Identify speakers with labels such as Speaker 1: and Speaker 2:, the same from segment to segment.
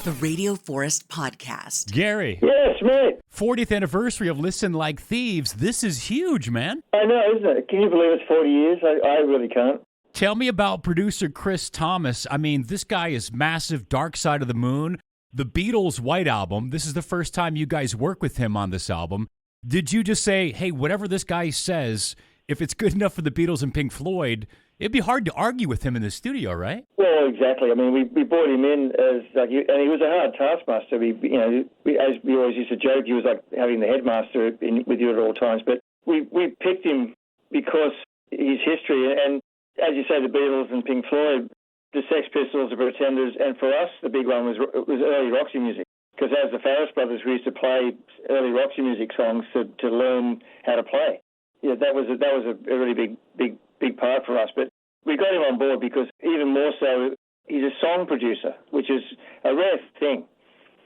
Speaker 1: the Radio Forest Podcast.
Speaker 2: Gary.
Speaker 3: Yes, mate.
Speaker 2: 40th anniversary of Listen Like Thieves. This is huge, man.
Speaker 3: I know, isn't it? Can you believe it's 40 years? I really can't.
Speaker 2: Tell me about producer Chris Thomas. I mean, this guy is massive. Dark Side of the Moon, the Beatles' White Album. This is the first time you guys work with him on this album. Did you just say, hey, whatever this guy says, if it's good enough for the Beatles and Pink Floyd, it'd be hard to argue with him in the studio, right?
Speaker 3: Well, exactly. I mean, we brought him in as and he was a hard taskmaster. As we always used to joke, he was like having the headmaster with you at all times. But we picked him because his history, and as you say, the Beatles and Pink Floyd, the Sex Pistols, the Pretenders, and for us, the big one was early Roxy music. Because as the Farris brothers, we used to play early Roxy music songs to learn how to play. Yeah, that was a really big part for us. But we got him on board because even more so, he's a song producer, which is a rare thing.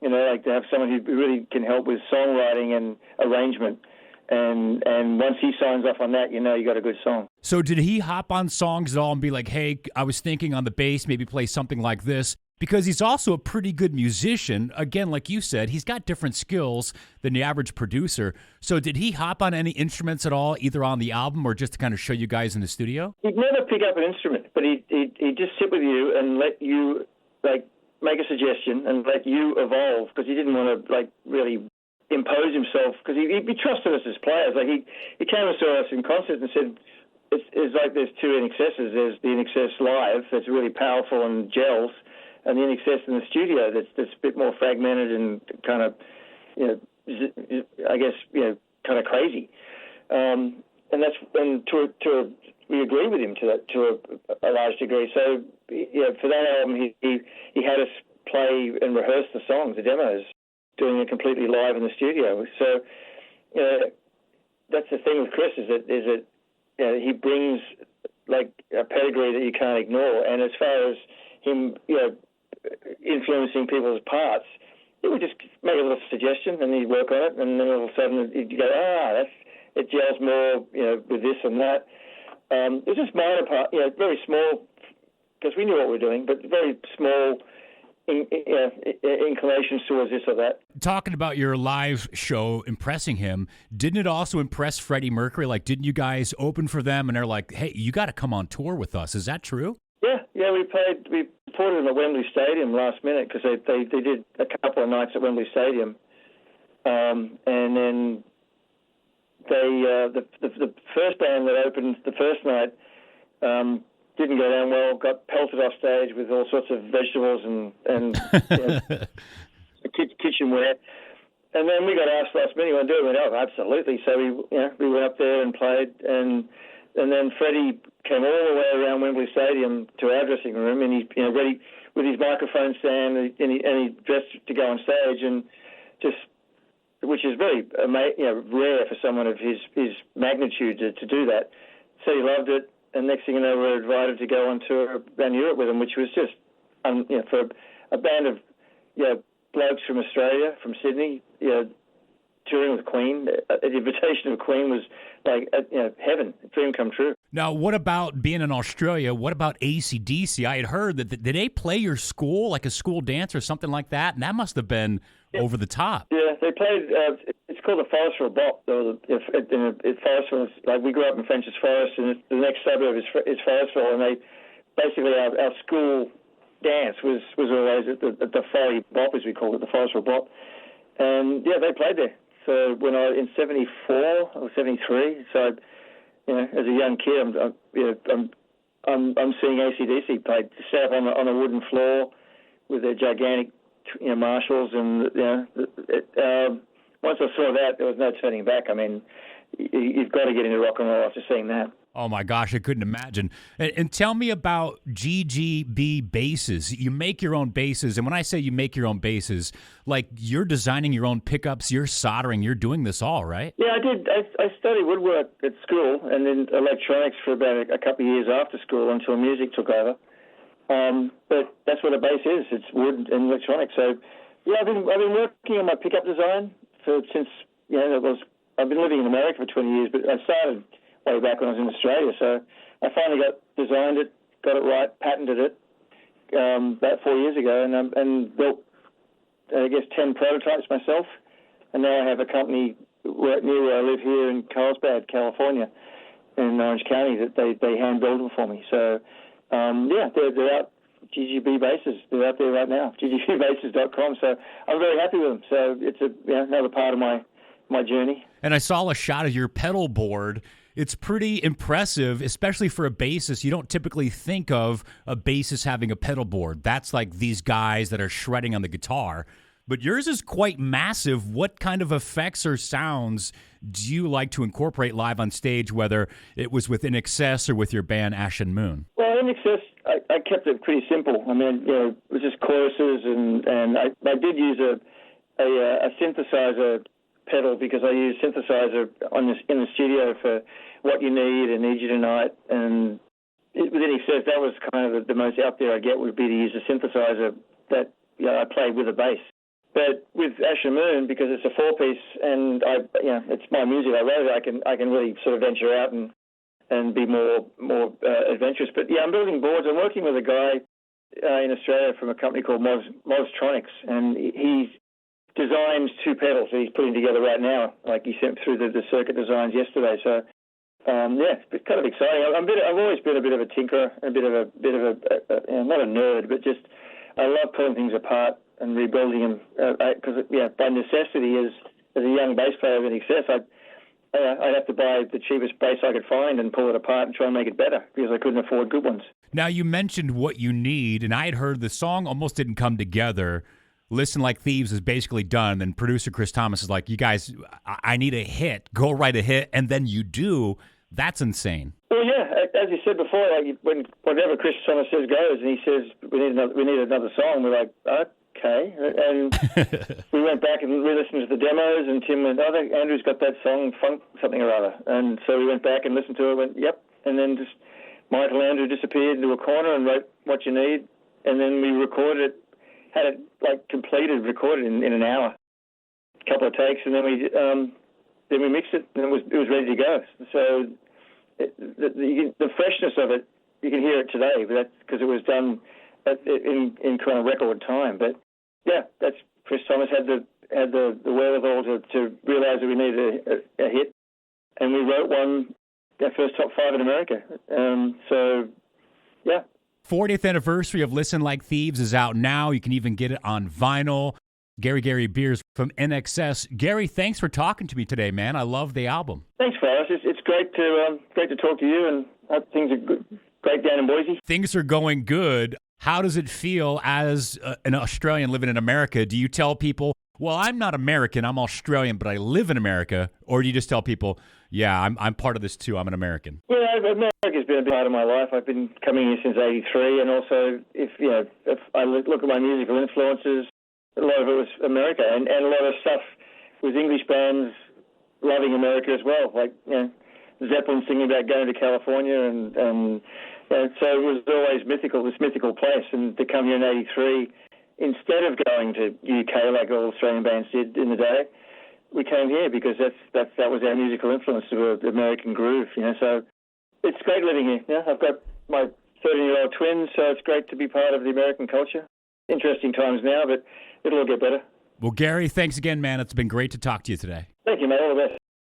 Speaker 3: You know, like to have someone who really can help with songwriting and arrangement. And once he signs off on that, you know you got a good song.
Speaker 2: So did he hop on songs at all and be like, hey, I was thinking on the bass, maybe play something like this? Because he's also a pretty good musician. Again, like you said, he's got different skills than the average producer. So did he hop on any instruments at all, either on the album or just to kind of show you guys in the studio?
Speaker 3: He'd never pick up an instrument, but he'd just sit with you and let you, like, make a suggestion and let you evolve, because he didn't want to, like, really impose himself, because he trusted us as players. Like, he came and saw us in concert and said, it's like there's two INXSs. There's the INXS Live that's really powerful and gels, and the INXS in the studio that's a bit more fragmented and kind of, I guess, kind of crazy. And we agree with him to a large degree. So for that album, he had us play and rehearse the songs, the demos, doing it completely live in the studio. So that's the thing with Chris is that he brings like a pedigree that you can't ignore. And as far as him, influencing people's parts, he would just make a little suggestion and he'd work on it, and then all of a sudden he'd go, it gels more, with this and that. It was just minor part, very small, because we knew what we were doing, but very small inclinations towards this or that.
Speaker 2: Talking about your live show impressing him, didn't it also impress Freddie Mercury? Like, didn't you guys open for them and they're like, hey, you got to come on tour with us? Is that true?
Speaker 3: Yeah, we supported them at Wembley Stadium last minute because they did a couple of nights at Wembley Stadium, and then the first band that opened the first night didn't go down well, got pelted off stage with all sorts of vegetables and kitchenware. And then we got asked last minute, you want to do it? We went, absolutely. So we went up there and played, and then Freddie came all the way around Wembley Stadium to our dressing room, and he's ready with his microphone stand, and he dressed to go on stage, and just, which is very rare for someone of his magnitude to do that. So he loved it, and next thing you know, we were invited to go on tour around Europe with him, which was just, for a band of blokes from Australia, from Sydney, touring with Queen. The invitation of Queen was like, heaven, a dream come true.
Speaker 2: Now, what about being in Australia? What about AC/DC? I had heard that did they play your school, like a school dance or something like that? And that must have been over the top.
Speaker 3: Yeah, they played, it's called the Forestville Bop. Forestville, like, we grew up in French's Forest, and the next suburb is Forestville, and they basically, our school dance was always at the Folly Bop, as we called it, the Forestville Bop. And they played there. So when in 74 or 73, so as a young kid, I'm seeing AC/DC play, set up on a wooden floor with their gigantic Marshalls, and once I saw that, there was no turning back. I mean, you've got to get into rock and roll after seeing that.
Speaker 2: Oh, my gosh, I couldn't imagine. And tell me about GGB basses. You make your own basses, and when I say you make your own basses, like you're designing your own pickups, you're soldering, you're doing this all, right?
Speaker 3: Yeah, I did. I studied woodwork at school and then electronics for about a couple of years after school until music took over. But that's what a bass is. It's wood and electronics. So, I've been working on my pickup design since I've been living in America for 20 years, but I started way back when I was in Australia. So I finally designed it, got it right, patented it about 4 years ago, and built 10 prototypes myself, and now I have a company near where I live here in Carlsbad, California, in Orange County, that they hand build them for me. So, they're out. GGB Basses, they're out there right now, ggbbasses.com. So I'm very happy with them. So it's another part of my journey.
Speaker 2: And I saw a shot of your pedal board. It's pretty impressive, especially for a bassist. You don't typically think of a bassist having a pedal board. That's like these guys that are shredding on the guitar. But yours is quite massive. What kind of effects or sounds do you like to incorporate live on stage, whether it was with INXS or with your band Ashen Moon?
Speaker 3: Well, INXS, I kept it pretty simple. I mean, it was just choruses, and I did use a synthesizer pedal, because I use synthesizer in the studio for What You Need and Need You Tonight. And with INXS, that was kind of the most out there I get, would be to use a synthesizer that I played with a bass. But with Ashen Moon, because it's a 4-piece and it's my music, I wrote it, I can really sort of venture out and be more adventurous. But I'm building boards. I'm working with a guy in Australia from a company called Mostronics, and he's designed 2 pedals that he's putting together right now. Like, he sent through the circuit designs yesterday. So it's kind of exciting. I've always been a bit of a tinkerer, a bit of a not a nerd, but just I love pulling things apart and rebuilding them, because by necessity, as a young bass player with INXS, I'd have to buy the cheapest bass I could find and pull it apart and try and make it better, because I couldn't afford good ones.
Speaker 2: Now, you mentioned What You Need, and I had heard the song almost didn't come together. Listen Like Thieves is basically done, and producer Chris Thomas is like, you guys, I need a hit. Go write a hit, and then you do. That's insane.
Speaker 3: Well, as you said before, like when whatever Chris Thomas says goes, and he says we need another song, we're like, okay. And we went back and re-listened to the demos, and Tim went, I think Andrew's got that song, Funk something or other. And so we went back and listened to it, went, yep. And then just Michael Andrew disappeared into a corner and wrote What You Need, and then we recorded it, had it recorded in an hour, a couple of takes, and then we mixed it, and it was ready to go. So the freshness of it, you can hear it today, but that's because it was done in kind of record time. But that's Chris Thomas had the wherewithal to realise that we needed a hit, and we wrote one, our first top 5 in America.
Speaker 2: 40th anniversary of Listen Like Thieves is out now. You can even get it on vinyl. Gary Beers from INXS. Gary, thanks for talking to me today, man. I love the album.
Speaker 3: Thanks, fellas. It's great to talk to you, and hope things are good. Great down in Boise.
Speaker 2: Things are going good. How does it feel as an Australian living in America? Do you tell people, well, I'm not American, I'm Australian, but I live in America? Or do you just tell people, yeah, I'm part of this too, I'm an American?
Speaker 3: Yeah, America's been a big part of my life. I've been coming here since '83, and also if I look at my musical influences, a lot of it was America, and a lot of stuff was English bands loving America as well, like Zeppelin singing about going to California, and so it was always this mythical place. And to come here in '83, instead of going to UK like all Australian bands did in the day, we came here because that was our musical influence to the American groove. So it's great living here. I've got my 13-year-old twins, so it's great to be part of the American culture. Interesting times now, but it'll all get better.
Speaker 2: Well, Gary, thanks again, man. It's been great to talk to you today.
Speaker 3: Thank you, mate. All the best.